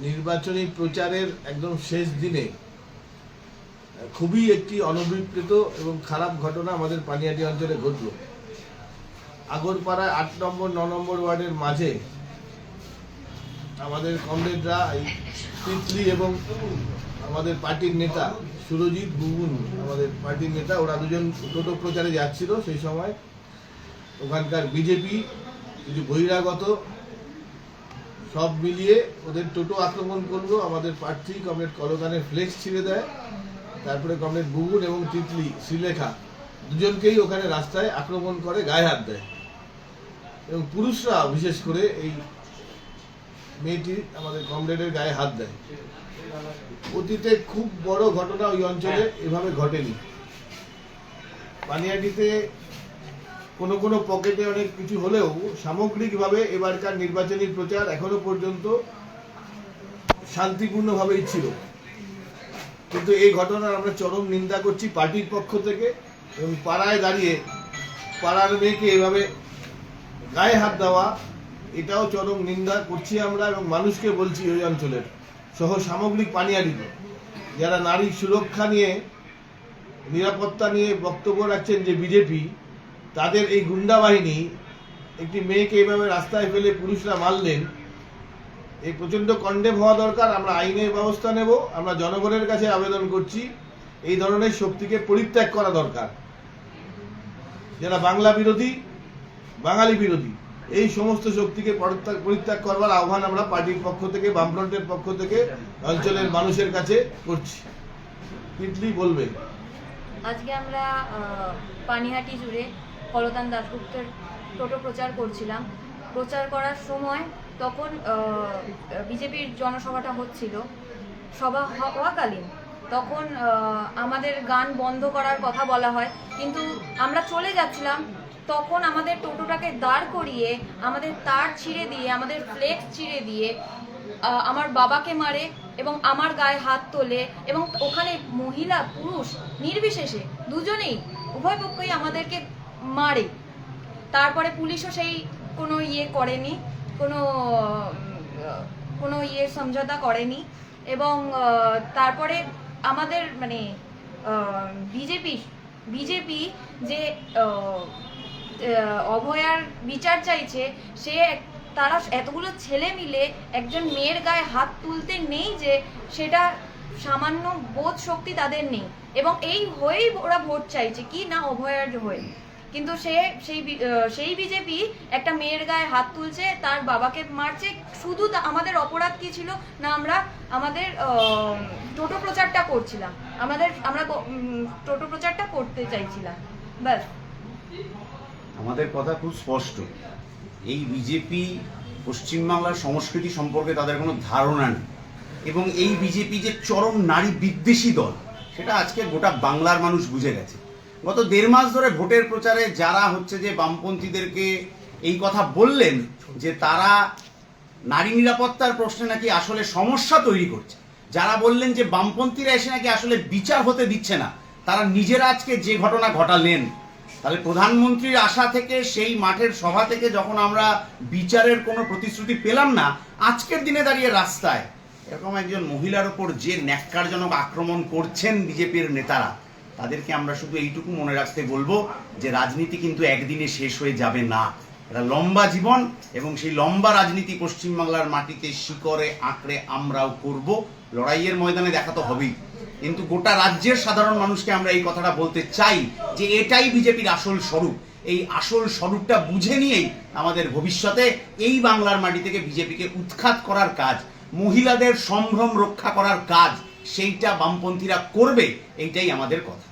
নির্বাচনী প্রচারের একদম শেষ দিনে খুবই একটি অনভিপ্রেত এবং খারাপ ঘটনা আমাদের পানিহাটি অঞ্চলে ঘটল। আগরপাড়ায় ৮ নম্বর ৯ নম্বর ওয়ার্ডের মাঝে আমাদের কমরেডরা তিতলি এবং আমাদের পার্টির নেতা সুরজিৎ বুবুন, আমাদের পার্টির নেতা, ওরা দুজন টোটো প্রচারে যাচ্ছিল। সেই সময় ওখানকার বিজেপি কিছু বহিরাগত সব মিলিয়ে ওদের টোটো আক্রমণ করলো। আমাদের প্রার্থী কমরেড কলকানের ফ্লেক্স ছিঁড়ে দেয়। তারপরে কমরেড বুবুন এবং তিতলি শ্রীলেখা দুজনকেই ওখানে রাস্তায় আক্রমণ করে, গায়ে হাত দেয় এবং পুরুষরা বিশেষ করে এই মেয়েটি আমাদের কমরেডের গায়ে হাত দেয়। অতীতে খুব বড় ঘটনা ওই অঞ্চলে এভাবে ঘটেনি। পানিহাটিতে কোনো কোনো পকেটে অনেক কিছু হলেও সামগ্রিকভাবে এবারকার নির্বাচনী প্রচার এখনো পর্যন্ত শান্তিপূর্ণভাবেই ছিল। কিন্তু এই ঘটনার আমরা চরম নিন্দা করছি পার্টির পক্ষ থেকে, এবং পাড়ায় দাঁড়িয়ে পাড়ার মেয়েকে এভাবে গায়ে হাত দেওয়া, এটাও চরম নিন্দা করছি আমরা। এবং মানুষকে বলছি ওই অঞ্চলের সহ সামগ্রিক পানিহাটিতে যারা নারী সুরক্ষা নিয়ে, নিরাপত্তা নিয়ে বক্তব্য রাখছেন যে বিজেপি, তাদের এই গুন্ডা বাহিনী একটি মেয়েকে এইভাবে রাস্তায় ফেলে পুলিশরা মারলেন, এই প্রচন্ড কন্ডেম হওয়া দরকার। আমরা আইনের ব্যবস্থা নেব। আমরা জনগণের কাছে আবেদন করছি এই ধরনের শক্তিকে পরিত্যাগ করা দরকার। যারা বাংলা বিরোধী, বাঙালি বিরোধী, এই সমস্ত শক্তিকে পরিত্যাগ করবার আহ্বান আমরা পার্টির পক্ষ থেকে, বামফ্রন্টের পক্ষ থেকে অঞ্চলের মানুষের কাছে করছি। তিতলি বলবে। আজকে আমরা পানিহাটি জুড়ে কলতান দাশগুপ্তের টোটো প্রচার করছিলাম। প্রচার করার সময় তখন বিজেপির জনসভাটা হচ্ছিল। সভা হওয়াকালীন তখন আমাদের গান বন্ধ করার কথা বলা হয়, কিন্তু আমরা চলে যাচ্ছিলাম। তখন আমাদের টোটোটাকে দাঁড় করিয়ে আমাদের তার ছিঁড়ে দিয়ে, আমাদের ফ্লেক্স ছিঁড়ে দিয়ে আমার বাবাকে মারে এবং আমার গায়ে হাত তোলে, এবং ওখানে মহিলা পুরুষ নির্বিশেষে দুজনেই, উভয় পক্ষই আমাদেরকে মারে। তারপরে পুলিশও সেই কোনো করেনি, কোনো সমঝোতা করেনি। এবং তারপরে আমাদের মানে বিজেপি যে অভয়ার বিচার চাইছে, তারা এতগুলো ছেলে মিলে একজন মেয়ের গায়ে হাত তুলতে নেই, যে সেটা সামান্য বোধ শক্তি তাদের নেই। এবং এই হয়েই ওরা ভোট চাইছে, কি না অভয়ার হয়ে। কিন্তু সেই বিজেপি একটা মেয়ের গায়ে হাত তুলছে, তার বাবাকে মারছে। শুধু আমাদের অপরাধ কি ছিল না, আমাদের টোটো প্রচারটা করছিলাম, আমরা টোটো প্রচারটা করতে চাইছিলাম, ব্যাস। আমাদের কথা খুব স্পষ্ট, এই বিজেপি পশ্চিমবাংলার সংস্কৃতি সম্পর্কে তাদের কোনো ধারণা নেই, এবং এই বিজেপি যে চরম নারী বিদ্বেষী দল, সেটা আজকে গোটা বাংলার মানুষ বুঝে গেছে। গত 1.5 মাস ধরে ভোটের প্রচারে যারা হচ্ছে যে বামপন্থীদেরকে এই কথা বললেন যে তারা নারী নিরাপত্তার প্রশ্নে নাকি আসলে সমস্যা তৈরি করছে, যারা বললেন যে বামপন্থীরা এসে নাকি আসলে বিচার হতে দিচ্ছে না, তারা নিজেরা আজকে যে ঘটনা ঘটালেন, তাহলে প্রধানমন্ত্রীর আশা থেকে, সেই মাঠের সভা থেকে যখন আমরা বিচারের কোনো প্রতিশ্রুতি পেলাম না, আজকের দিনে দাঁড়িয়ে রাস্তায় এরকম একজন মহিলার ওপর যে ন্যাক্কারজনক আক্রমণ করছেন বিজেপির নেতারা, তাদেরকে আমরা শুধু এইটুকু মনে রাখতে বলবো যে রাজনীতি কিন্তু একদিনে শেষ হয়ে যাবে না। এটা লম্বা জীবন, এবং সেই লম্বা রাজনীতি পশ্চিমবাংলার মাটিতে শিকড়ে আঁকড়ে আমরাও করব। লড়াইয়ের ময়দানে দেখা তো হবেই, কিন্তু গোটা রাজ্যের সাধারণ মানুষকে আমরা এই কথাটা বলতে চাই যে এটাই বিজেপির আসল স্বরূপ। এই আসল স্বরূপটা বুঝে নিয়েই আমাদের ভবিষ্যতে এই বাংলার মাটি থেকে বিজেপিকে উৎখাত করার কাজ, মহিলাদের সম্ভ্রম রক্ষা করার কাজ, সেইটা বামপন্থীরা করবে, এইটাই আমাদের কথা।